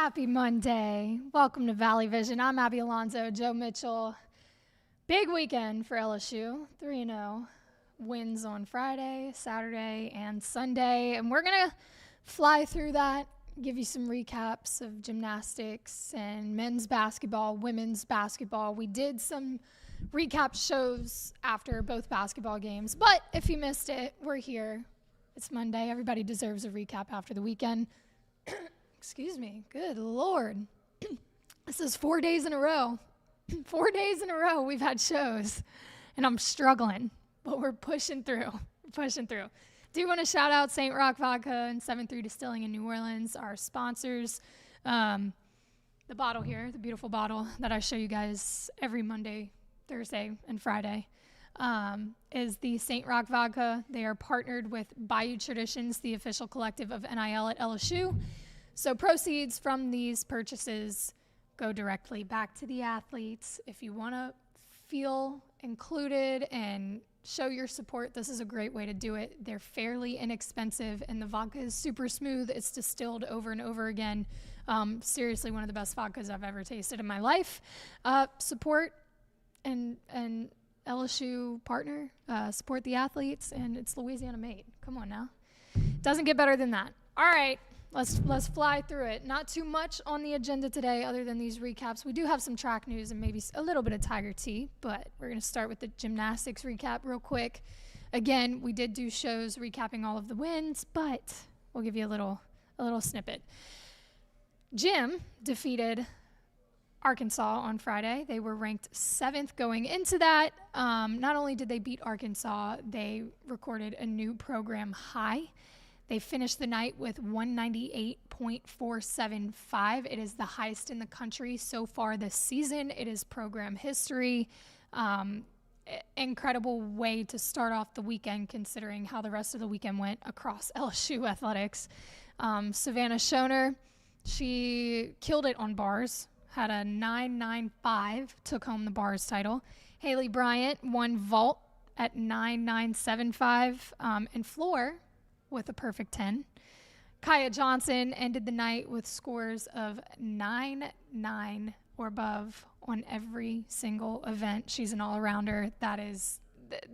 Happy Monday. Welcome to Valley Vision. I'm Abby Alonso, Joe Mitchell. Big weekend for LSU. 3-0 wins on Friday, Saturday, and Sunday. And we're going to fly through that, give you some recaps of gymnastics and men's basketball, women's basketball. We did some recap shows after both basketball games. But if you missed it, we're here. It's Monday. Everybody deserves a recap after the weekend. Excuse me. Good Lord. This is 4 days in a row. 4 days in a row we've had shows. And I'm struggling. But we're pushing through. Do want to shout out St. Rock Vodka and 7-3 Distilling in New Orleans, our sponsors. The bottle here, the beautiful bottle that I show you guys every Monday, Thursday, and Friday, is the St. Rock Vodka. They are partnered with Bayou Traditions, the official collective of NIL at LSU. So proceeds from these purchases go directly back to the athletes. If you want to feel included and show your support, this is a great way to do it. They're fairly inexpensive, and the vodka is super smooth. It's distilled over and over again. Seriously, one of the best vodkas I've ever tasted in my life. Support and LSU partner, support the athletes, and it's Louisiana made. Come on now. Doesn't get better than that. All right. Let's fly through it. Not too much on the agenda today other than these recaps. We do have some track news and maybe a little bit of Tiger Tea, but we're going to start with the gymnastics recap real quick. Again, we did do shows recapping all of the wins, but we'll give you a little snippet. Gym defeated Arkansas on Friday. They were ranked 7th going into that. Not only did they beat Arkansas, they recorded a new program high. They finished the night with 198.475. It is the highest in the country so far this season. It is program history. Incredible way to start off the weekend considering how the rest of the weekend went across LSU athletics. Savannah Schoner, she killed it on bars, had a 9.95, took home the bars title. Haley Bryant won vault at 9.975, and floor with a perfect 10. Kaya Johnson ended the night with scores of 9.9 or above on every single event. She's an all-arounder. That is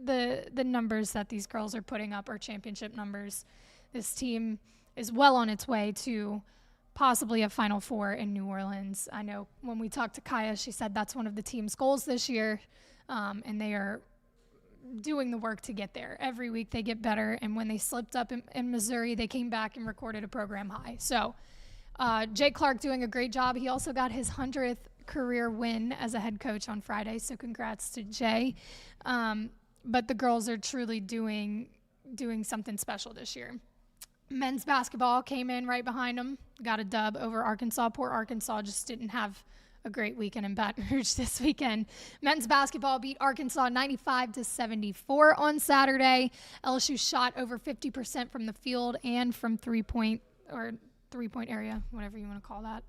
the numbers that these girls are putting up are championship numbers. This team is well on its way to possibly a Final Four in New Orleans. I know when we talked to Kaya, she said that's one of the team's goals this year, and they are doing the work to get there. Every week they get better, and when they slipped up in Missouri, they came back and recorded a program high. So Jay Clark doing a great job. He also got his 100th career win as a head coach on Friday, so congrats to Jay. But the girls are truly doing something special this year. Men's basketball came in right behind them, got a dub over Arkansas. Poor Arkansas just didn't have a great weekend in Baton Rouge this weekend. Men's basketball beat Arkansas 95-74 on Saturday. LSU shot over 50% from the field and from three-point area, whatever you want to call that.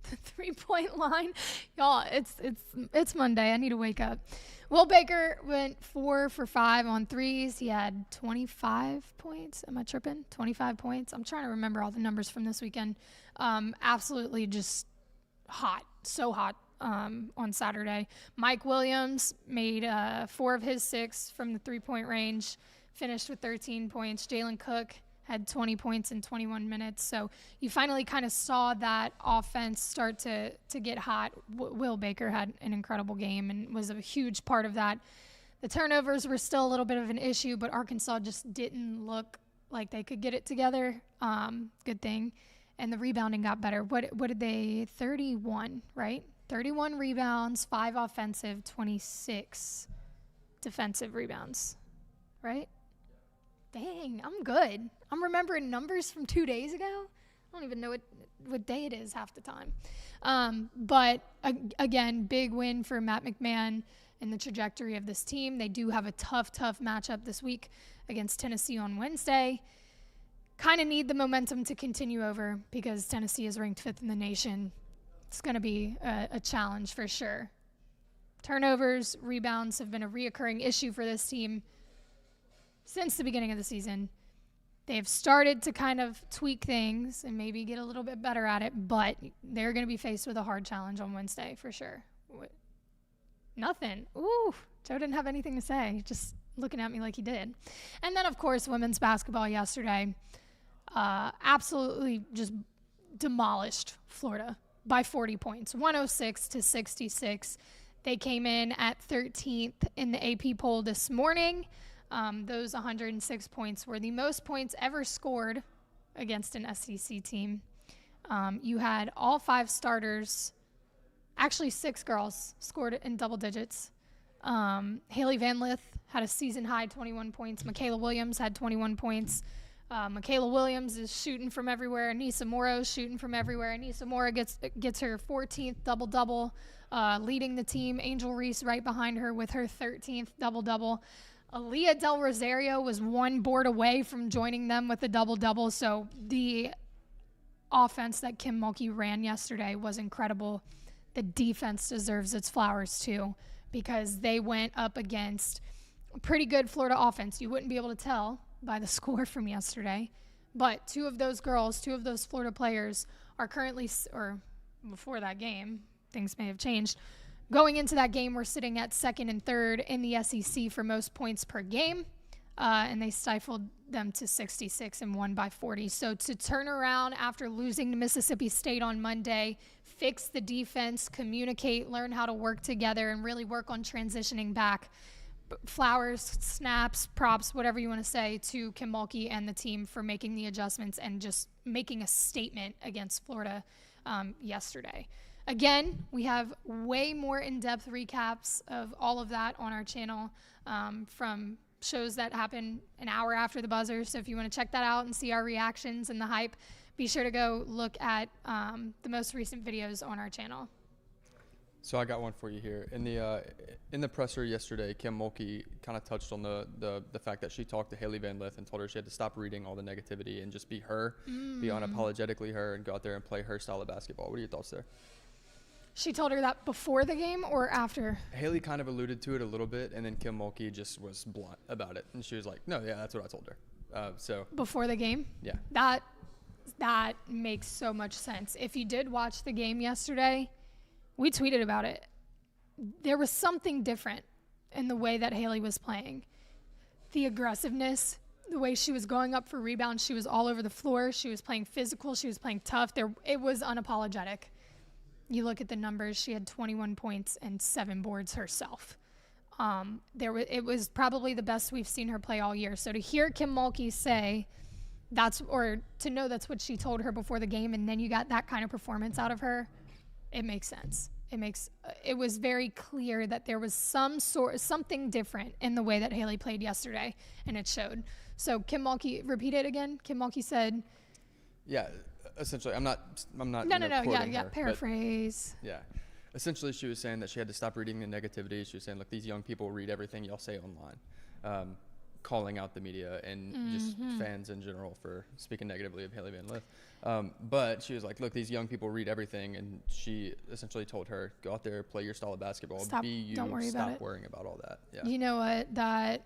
The three-point line. Y'all, it's Monday. I need to wake up. Will Baker went 4 for 5 on threes. He had 25 points. Am I tripping? 25 points. I'm trying to remember all the numbers from this weekend. Absolutely just hot. So hot on Saturday. Mikaylah Williams made 4 of his 6 from the three-point range, finished with 13 points. Jalen Cook had 20 points in 21 minutes. So you finally kind of saw that offense start to get hot. Will Baker had an incredible game and was a huge part of that. The turnovers were still a little bit of an issue, but Arkansas just didn't look like they could get it together. Good thing. And the rebounding got better. What did they, 31, right? 31 rebounds, 5 offensive, 26 defensive rebounds, right? Dang, I'm good. I'm remembering numbers from 2 days ago. I don't even know what day it is half the time. But again, big win for Matt McMahon and the trajectory of this team. They do have a tough matchup this week against Tennessee on Wednesday. Kind of need the momentum to continue over because Tennessee is ranked 5th in the nation. It's going to be a challenge for sure. Turnovers, rebounds have been a reoccurring issue for this team since the beginning of the season. They've started to kind of tweak things and maybe get a little bit better at it, but they're going to be faced with a hard challenge on Wednesday for sure. Nothing. Ooh, Joe didn't have anything to say, just looking at me like he did. And then, of course, women's basketball yesterday absolutely just demolished Florida by 40 points, 106-66. They came in at 13th in the AP poll this morning. Those 106 points were the most points ever scored against an SEC team. You had all 5 starters, actually 6 girls, scored in double digits. Hailey Van Lith had a season-high 21 points. Mikaylah Williams had 21 points. Mikaylah Williams is shooting from everywhere. Aneesah Morrow is shooting from everywhere. Aneesah Morrow gets her 14th double-double, leading the team. Angel Reese right behind her with her 13th double-double. Aalyah Del Rosario was 1 board away from joining them with a double-double. So the offense that Kim Mulkey ran yesterday was incredible. The defense deserves its flowers too, because they went up against a pretty good Florida offense. You wouldn't be able to tell by the score from yesterday, but 2 of those girls, 2 of those Florida players are currently, or before that game, things may have changed. Going into that game, we're sitting at 2nd and 3rd in the SEC for most points per game, and they stifled them to 66 and won by 40. So to turn around after losing to Mississippi State on Monday, fix the defense, communicate, learn how to work together, and really work on transitioning back. Flowers, snaps, props, whatever you want to say, to Kim Mulkey and the team for making the adjustments and just making a statement against Florida yesterday. Again, we have way more in-depth recaps of all of that on our channel from shows that happen an hour after the buzzer. So if you want to check that out and see our reactions and the hype, be sure to go look at the most recent videos on our channel. So I got one for you here. In the presser yesterday, Kim Mulkey kind of touched on the fact that she talked to Hailey Van Lith and told her she had to stop reading all the negativity and just be her, be unapologetically her, and go out there and play her style of basketball. What are your thoughts there? She told her that before the game or after? Haley kind of alluded to it a little bit, and then Kim Mulkey just was blunt about it. And she was like, no, yeah, that's what I told her. So before the game? Yeah. That makes so much sense. If you did watch the game yesterday, we tweeted about it. There was something different in the way that Haley was playing. The aggressiveness, the way she was going up for rebounds, she was all over the floor. She was playing physical. She was playing tough. It was unapologetic. You look at the numbers, she had 21 points and 7 boards herself. It was probably the best we've seen her play all year. So to hear Kim Mulkey say or to know that's what she told her before the game, and then you got that kind of performance out of her, it makes sense. It was very clear that there was something different in the way that Haley played yesterday, and it showed. So Kim Mulkey, repeat it again. Kim Mulkey said, yeah, essentially, I'm not no, quoting yeah, her, paraphrase. Yeah. Essentially, she was saying that she had to stop reading the negativity. She was saying, look, these young people read everything y'all say online, calling out the media and just fans in general for speaking negatively of Hailey Van Lith. But she was like, look, these young people read everything. And she essentially told her, go out there, play your style of basketball, be you, don't worry stop about it. worrying about all that. Yeah. You know what? I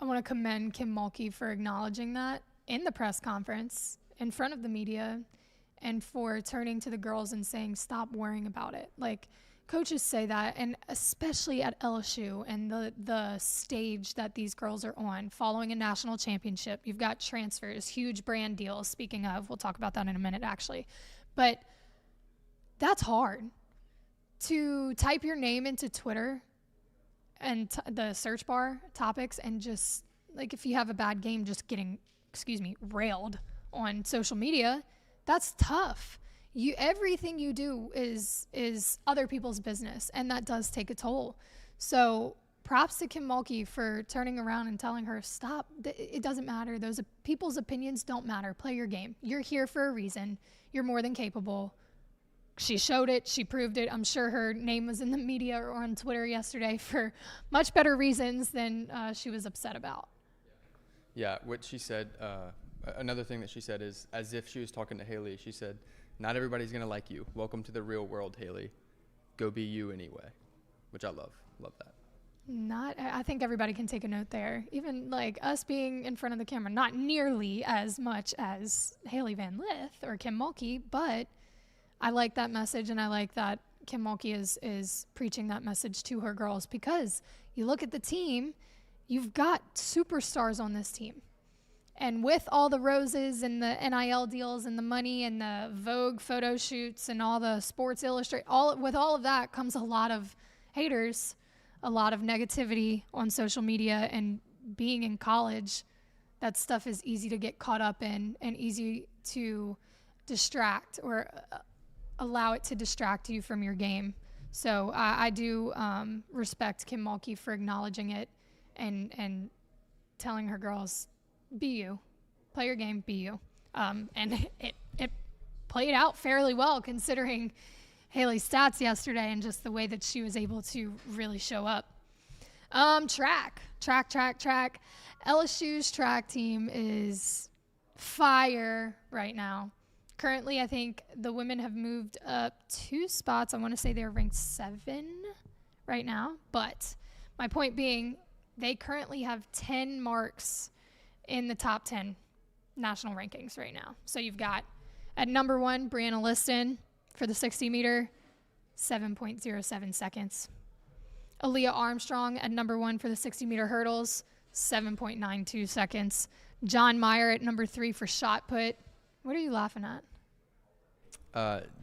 want to commend Kim Mulkey for acknowledging that in the press conference in front of the media, and for turning to the girls and saying, stop worrying about it. Like, coaches say that, and especially at LSU and the stage that these girls are on, following a national championship. You've got transfers, huge brand deals. Speaking of, we'll talk about that in a minute, actually. But that's hard. To type your name into Twitter and the search bar topics, and just, like, if you have a bad game, just getting, railed on social media, that's tough. Everything you do is other people's business, and that does take a toll. So props to Kim Mulkey for turning around and telling her, stop, it doesn't matter. Those people's opinions don't matter. Play your game. You're here for a reason. You're more than capable. She showed it. She proved it. I'm sure her name was in the media or on Twitter yesterday for much better reasons than she was upset about. Yeah, what she said, another thing that she said is, as if she was talking to Haley, she said, not everybody's going to like you. Welcome to the real world, Haley. Go be you anyway, which I love. Love that. I think everybody can take a note there. Even like us being in front of the camera, not nearly as much as Hailey Van Lith or Kim Mulkey, but I like that message, and I like that Kim Mulkey is preaching that message to her girls, because you look at the team, you've got superstars on this team. And with all the roses and the NIL deals and the money and the Vogue photo shoots and all the Sports Illustrated, with all of that comes a lot of haters, a lot of negativity on social media. And being in college, that stuff is easy to get caught up in and easy to distract or allow it to distract you from your game. So I do respect Kim Mulkey for acknowledging it and telling her girls, be you, play your game, be you. And it played out fairly well considering Hailey's stats yesterday and just the way that she was able to really show up. Track. LSU's track team is fire right now. Currently, I think the women have moved up 2 spots. I want to say they're ranked 7 right now. But my point being, they currently have 10 marks in the top 10 national rankings right now. So you've got at number 1, Brianna Liston for the 60 meter, 7.07 seconds. Aalyah Armstrong at number 1 for the 60 meter hurdles, 7.92 seconds. John Meyer at number 3 for shot put. What are you laughing at?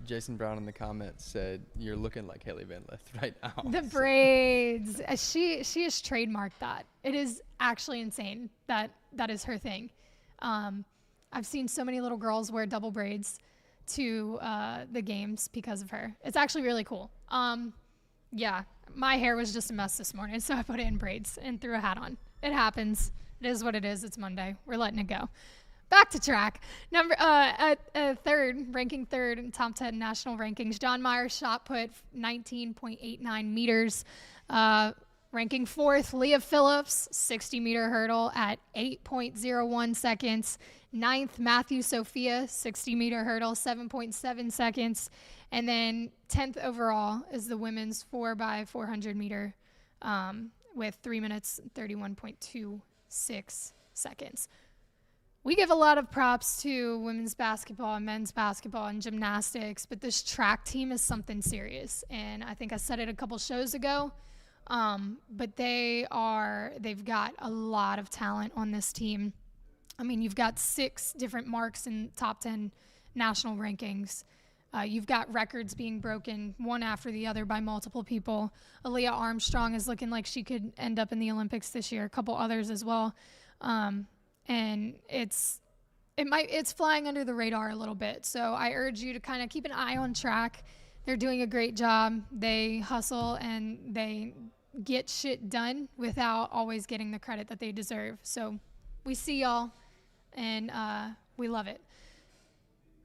Jason Brown in the comments said, you're looking like Hailey Van Lith right now. The braids. She has trademarked that. It is actually insane that is her thing. I've seen so many little girls wear double braids to the games because of her. It's actually really cool. Yeah, my hair was just a mess this morning, so I put it in braids and threw a hat on. It happens. It is what it is. It's Monday. We're letting it go. Back to track. Ranking third in top 10 national rankings. John Meyer shot put 19.89 meters. Ranking 4th, Leah Phillips, 60 meter hurdle at 8.01 seconds. 9th, Matthew Sophia, 60 meter hurdle, 7.7 seconds. And then 10th overall is the women's 4x400 meter with 3 minutes 31.26 seconds. We give a lot of props to women's basketball and men's basketball and gymnastics, but this track team is something serious. And I think I said it a couple shows ago, but they've got a lot of talent on this team. I mean, you've got 6 different marks in top 10 national rankings. You've got records being broken one after the other by multiple people. Aalyah Armstrong is looking like she could end up in the Olympics this year, a couple others as well. And it's flying under the radar a little bit. So I urge you to kind of keep an eye on track. They're doing a great job. They hustle and they get shit done without always getting the credit that they deserve. So we see y'all, and we love it.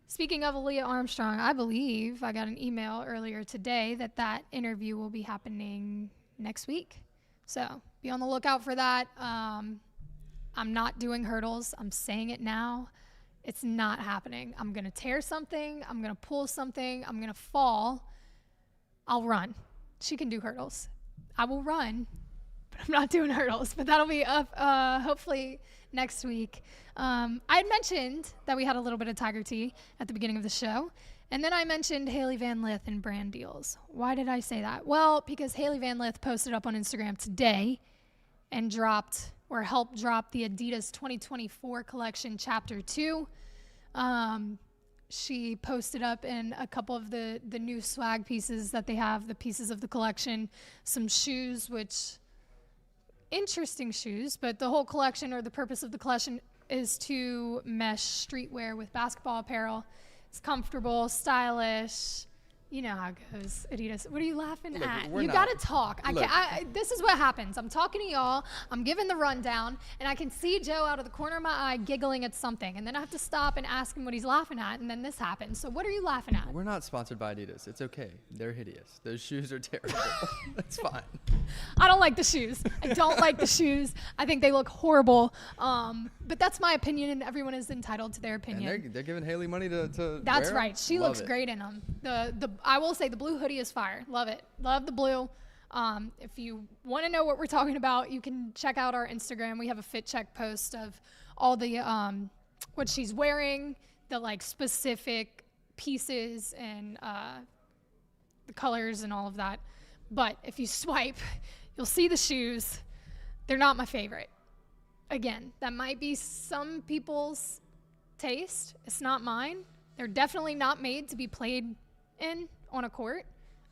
Speaking of Aalyah Armstrong, I believe I got an email earlier today that interview will be happening next week. So be on the lookout for that. I'm not doing hurdles. I'm saying it now. It's not happening. I'm going to tear something. I'm going to pull something. I'm going to fall. I'll run. She can do hurdles. I will run, but I'm not doing hurdles. But that'll be up hopefully next week. I had mentioned that we had a little bit of Tiger Tea at the beginning of the show. And then I mentioned Hailey Van Lith and brand deals. Why did I say that? Well, because Hailey Van Lith posted up on Instagram today and helped drop the Adidas 2024 collection chapter 2. She posted up in a couple of the new swag pieces that they have, the pieces of the collection, some shoes, which interesting shoes, but the whole collection, or the purpose of the collection, is to mesh streetwear with basketball apparel. It's comfortable, stylish. You know how it goes, Adidas. What are you laughing at? You got to talk. This is what happens. I'm talking to y'all. I'm giving the rundown, and I can see Joe out of the corner of my eye giggling at something, and then I have to stop and ask him what he's laughing at, and then this happens. So what are you laughing at? We're not sponsored by Adidas. It's okay. They're hideous. Those shoes are terrible. That's fine. I don't like the shoes. I don't like the shoes. I think they look horrible. But that's my opinion, and everyone is entitled to their opinion. And they're giving Hailey money to That's wear right. She looks great in them. I will say the blue hoodie is fire. Love it. Love the blue. If you want to know what we're talking about, you can check out our Instagram. We have a fit check post of all the what she's wearing, the like specific pieces and the colors and all of that. But if you swipe, you'll see the shoes. They're not my favorite. Again, that might be some people's taste. It's not mine. They're definitely not made to be played in on a court.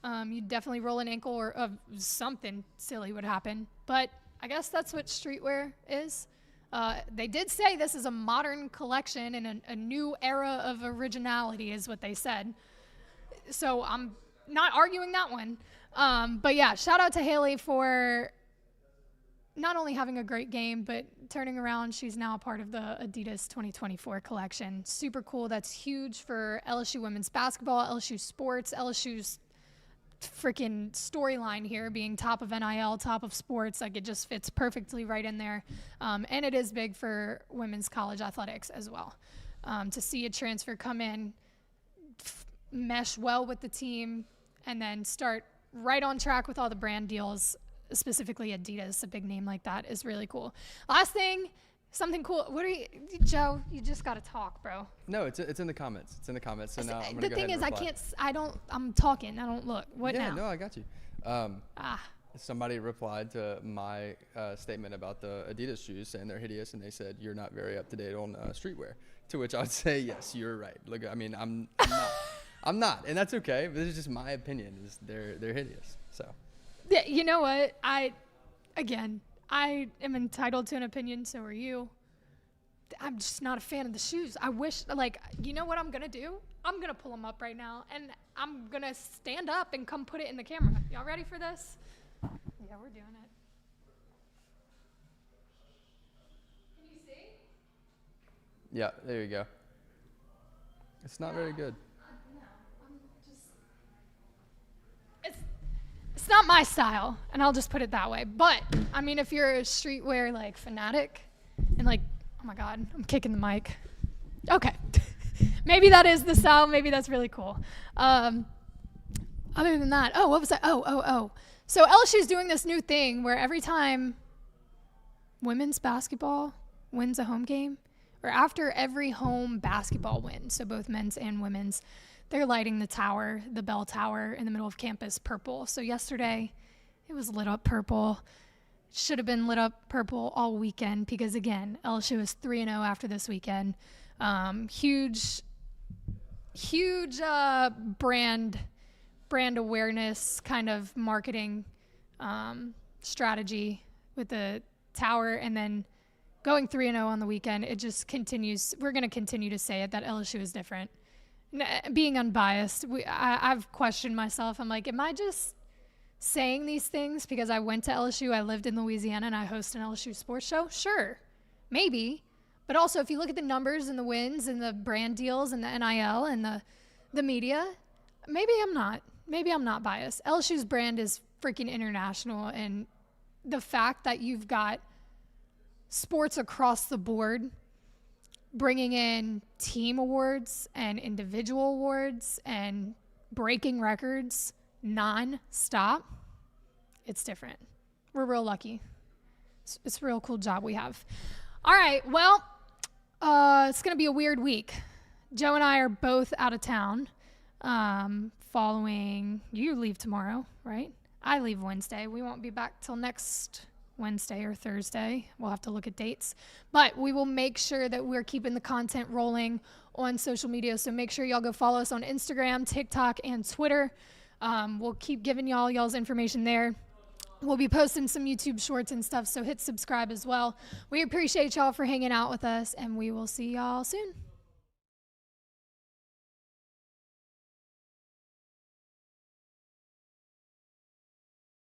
You'd definitely roll an ankle or something silly would happen. But I guess that's what streetwear is. They did say this is a modern collection and a new era of originality is what they said. So I'm not arguing that one. But yeah, shout out to Hailey for not only having a great game, but turning around. She's now a part of the Adidas 2024 collection. Super cool. That's huge for LSU women's basketball, LSU sports, LSU's freaking storyline here being top of NIL, top of sports. Like, it just fits perfectly right in there. And it is big for women's college athletics as well. To see a transfer come in, mesh well with the team, and then start right on track with all the brand deals, specifically Adidas, a big name like that, is really cool. Last thing, something cool. What are you, Joe? You just got to talk, bro. No, it's in the comments. It's in the comments. So now I'm the gonna go thing ahead and is, reply. I'm talking. I don't look. What yeah, now? no, I got you. Somebody replied to my statement about the Adidas shoes saying they're hideous, and they said you're not very up to date on streetwear. To which I would say, yes, you're right. Look, I mean, I'm not. I'm not, and that's okay. But this is just my opinion. Is they're hideous. So. Yeah, you know what? I am entitled to an opinion. So are you. I'm just not a fan of the shoes. I wish, like, you know what I'm gonna do? I'm gonna pull them up right now, and I'm gonna stand up and come put it in the camera. Y'all ready for this? Yeah, we're doing it. Can you see? Yeah, there you go. It's not very good. It's not my style, and I'll just put it that way. But I mean, if you're a streetwear like fanatic, and like, oh my God, I'm kicking the mic. Okay, maybe that is the style. Maybe that's really cool. Other than that, what was that? So LSU's doing this new thing where every time women's basketball wins a home game, or after every home basketball win, so both men's and women's, they're lighting the bell tower in the middle of campus purple. So yesterday, it was lit up purple. Should have been lit up purple all weekend because, again, LSU is 3-0 after this weekend. Huge brand awareness kind of marketing strategy with the tower, and then going 3-0 on the weekend. It just continues. We're going to continue to say it, that LSU is different. Being unbiased, I've questioned myself. I'm like, am I just saying these things because I went to LSU, I lived in Louisiana, and I host an LSU sports show? Sure, maybe. But also, if you look at the numbers and the wins and the brand deals and the NIL and the media, maybe I'm not. Maybe I'm not biased. LSU's brand is freaking international, and the fact that you've got sports across the board bringing in team awards and individual awards and breaking records non-stop, it's different. We're real lucky. It's a real cool job we have. All right, well, it's going to be a weird week. Joe and I are both out of town following, you leave tomorrow, right? I leave Wednesday. We won't be back till next Wednesday or Thursday. We'll have to look at dates. But we will make sure that we're keeping the content rolling on social media. So make sure y'all go follow us on Instagram, TikTok, and Twitter. We'll keep giving y'all's information there. We'll be posting some YouTube shorts and stuff, so hit subscribe as well. We appreciate y'all for hanging out with us, and we will see y'all soon.